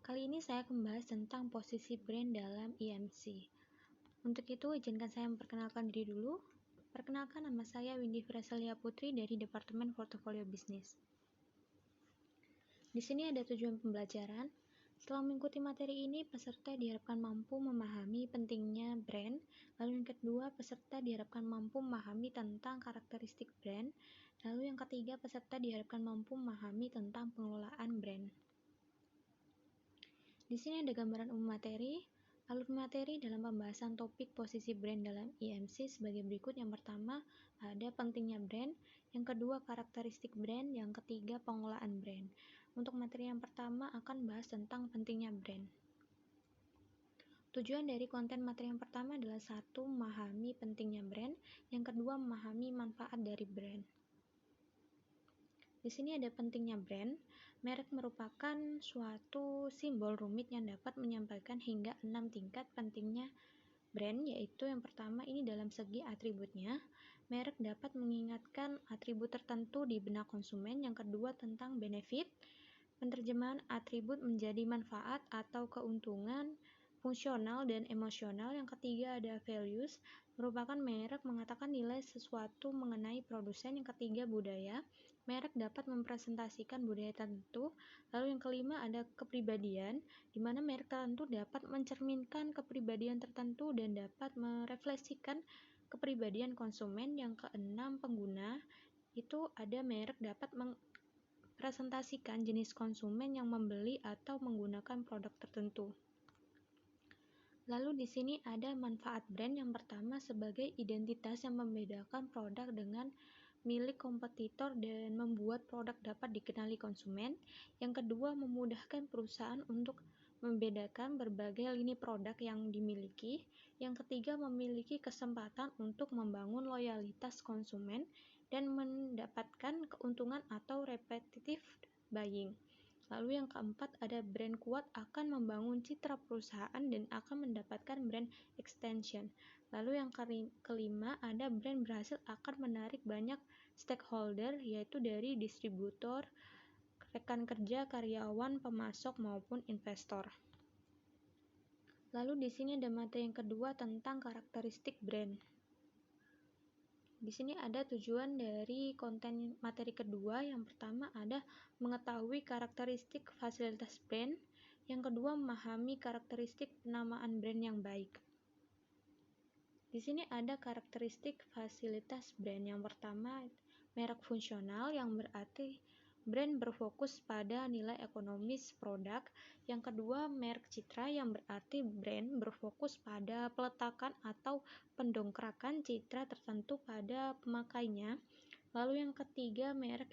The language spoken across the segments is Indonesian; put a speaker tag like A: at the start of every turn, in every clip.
A: Kali ini saya akan membahas tentang posisi brand dalam IMC. Untuk itu, izinkan saya memperkenalkan diri dulu. Perkenalkan, nama saya Windy Fraselia Putri dari Departemen Portofolio Bisnis. Di sini ada tujuan pembelajaran. Setelah mengikuti materi ini, peserta diharapkan mampu memahami pentingnya brand. Lalu yang kedua, peserta diharapkan mampu memahami tentang karakteristik brand. Lalu yang ketiga, peserta diharapkan mampu memahami tentang pengelolaan brand. Di sini ada gambaran umum materi. Alur materi dalam pembahasan topik posisi brand dalam IMC sebagai berikut. Yang pertama, ada pentingnya brand. Yang kedua, karakteristik brand. Yang ketiga, pengelolaan brand. Untuk materi yang pertama akan bahas tentang pentingnya brand. Tujuan dari konten materi yang pertama adalah satu, memahami pentingnya brand. Yang kedua, memahami manfaat dari brand. Di sini ada pentingnya brand. Merek merupakan suatu simbol rumit yang dapat menyampaikan hingga 6 tingkat pentingnya brand, yaitu yang pertama ini dalam segi atributnya. Merek dapat mengingatkan atribut tertentu di benak konsumen. Yang kedua tentang benefit. Penerjemahan atribut menjadi manfaat atau keuntungan fungsional dan emosional. Yang ketiga ada values, merupakan merek mengatakan nilai sesuatu mengenai produsen. Yang ketiga budaya, merek dapat mempresentasikan budaya tertentu. Lalu yang kelima ada kepribadian, di mana merek tertentu dapat mencerminkan kepribadian tertentu dan dapat merefleksikan kepribadian konsumen. Yang keenam pengguna, itu ada merek dapat presentasikan jenis konsumen yang membeli atau menggunakan produk tertentu. Lalu di sini ada manfaat brand. Yang pertama sebagai identitas yang membedakan produk dengan milik kompetitor dan membuat produk dapat dikenali konsumen. Yang kedua memudahkan perusahaan untuk membedakan berbagai lini produk yang dimiliki. Yang ketiga memiliki kesempatan untuk membangun loyalitas konsumen dan mendapatkan keuntungan atau repetitive buying. Lalu yang keempat ada brand kuat akan membangun citra perusahaan dan akan mendapatkan brand extension. Lalu yang kelima ada brand berhasil akan menarik banyak stakeholder, yaitu dari distributor, rekan kerja, karyawan, pemasok maupun investor. Lalu di sini ada materi yang kedua tentang karakteristik brand. Di sini ada tujuan dari konten materi kedua. Yang pertama ada mengetahui karakteristik fasilitas brand. Yang kedua memahami karakteristik penamaan brand yang baik. Di sini ada karakteristik fasilitas brand. Yang pertama merek fungsional, yang berarti brand berfokus pada nilai ekonomis produk. Yang kedua, merek citra, yang berarti brand berfokus pada peletakan atau pendongkrakan citra tertentu pada pemakainya. Lalu yang ketiga, merek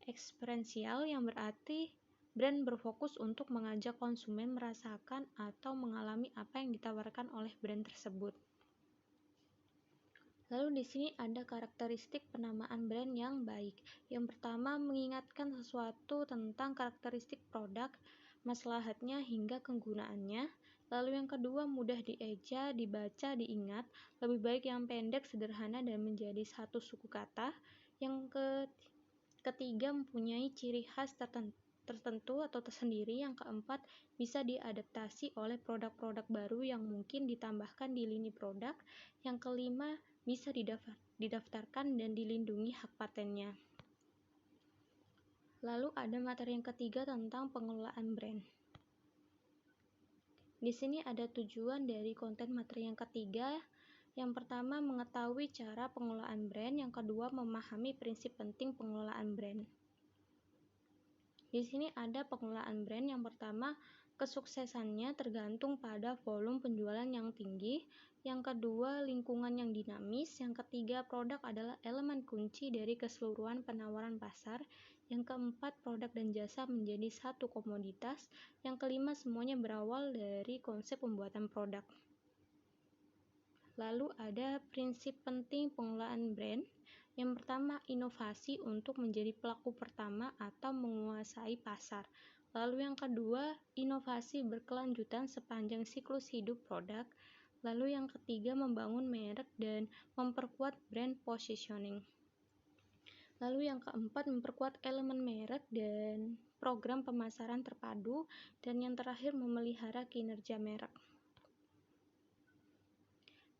A: eksperiensial, yang berarti brand berfokus untuk mengajak konsumen merasakan atau mengalami apa yang ditawarkan oleh brand tersebut. Lalu di sini ada karakteristik penamaan brand yang baik. Yang pertama, mengingatkan sesuatu tentang karakteristik produk, maslahatnya hingga kegunaannya. Lalu yang kedua, mudah dieja, dibaca, diingat. Lebih baik yang pendek, sederhana, dan menjadi satu suku kata. Yang ketiga, mempunyai ciri khas tertentu atau tersendiri. Yang keempat, bisa diadaptasi oleh produk-produk baru yang mungkin ditambahkan di lini produk. Yang kelima, bisa didaftarkan dan dilindungi hak patennya. Lalu ada materi yang ketiga tentang pengelolaan brand. Di sini ada tujuan dari konten materi yang ketiga. Yang pertama mengetahui cara pengelolaan brand, yang kedua memahami prinsip penting pengelolaan brand. Di sini ada pengelolaan brand. Yang pertama, kesuksesannya tergantung pada volume penjualan yang tinggi. Yang kedua, lingkungan yang dinamis. Yang ketiga, produk adalah elemen kunci dari keseluruhan penawaran pasar. Yang keempat, produk dan jasa menjadi satu komoditas. Yang kelima, semuanya berawal dari konsep pembuatan produk. Lalu ada prinsip penting pengelolaan brand. Yang pertama, inovasi untuk menjadi pelaku pertama atau menguasai pasar. Lalu yang kedua, inovasi berkelanjutan sepanjang siklus hidup produk. Lalu yang ketiga, membangun merek dan memperkuat brand positioning. Lalu yang keempat, memperkuat elemen merek dan program pemasaran terpadu. Dan yang terakhir, memelihara kinerja merek.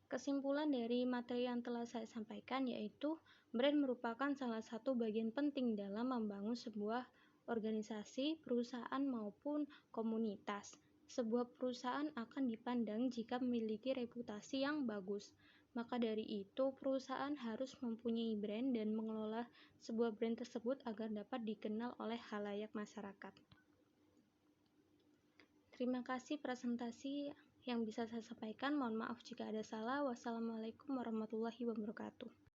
A: Kesimpulan dari materi yang telah saya sampaikan yaitu, brand merupakan salah satu bagian penting dalam membangun sebuah organisasi, perusahaan maupun komunitas. Sebuah perusahaan akan dipandang jika memiliki reputasi yang bagus. Maka dari itu, perusahaan harus mempunyai brand dan mengelola sebuah brand tersebut agar dapat dikenal oleh khalayak masyarakat. Terima kasih presentasi yang bisa saya sampaikan. Mohon maaf jika ada salah. Wassalamualaikum warahmatullahi wabarakatuh.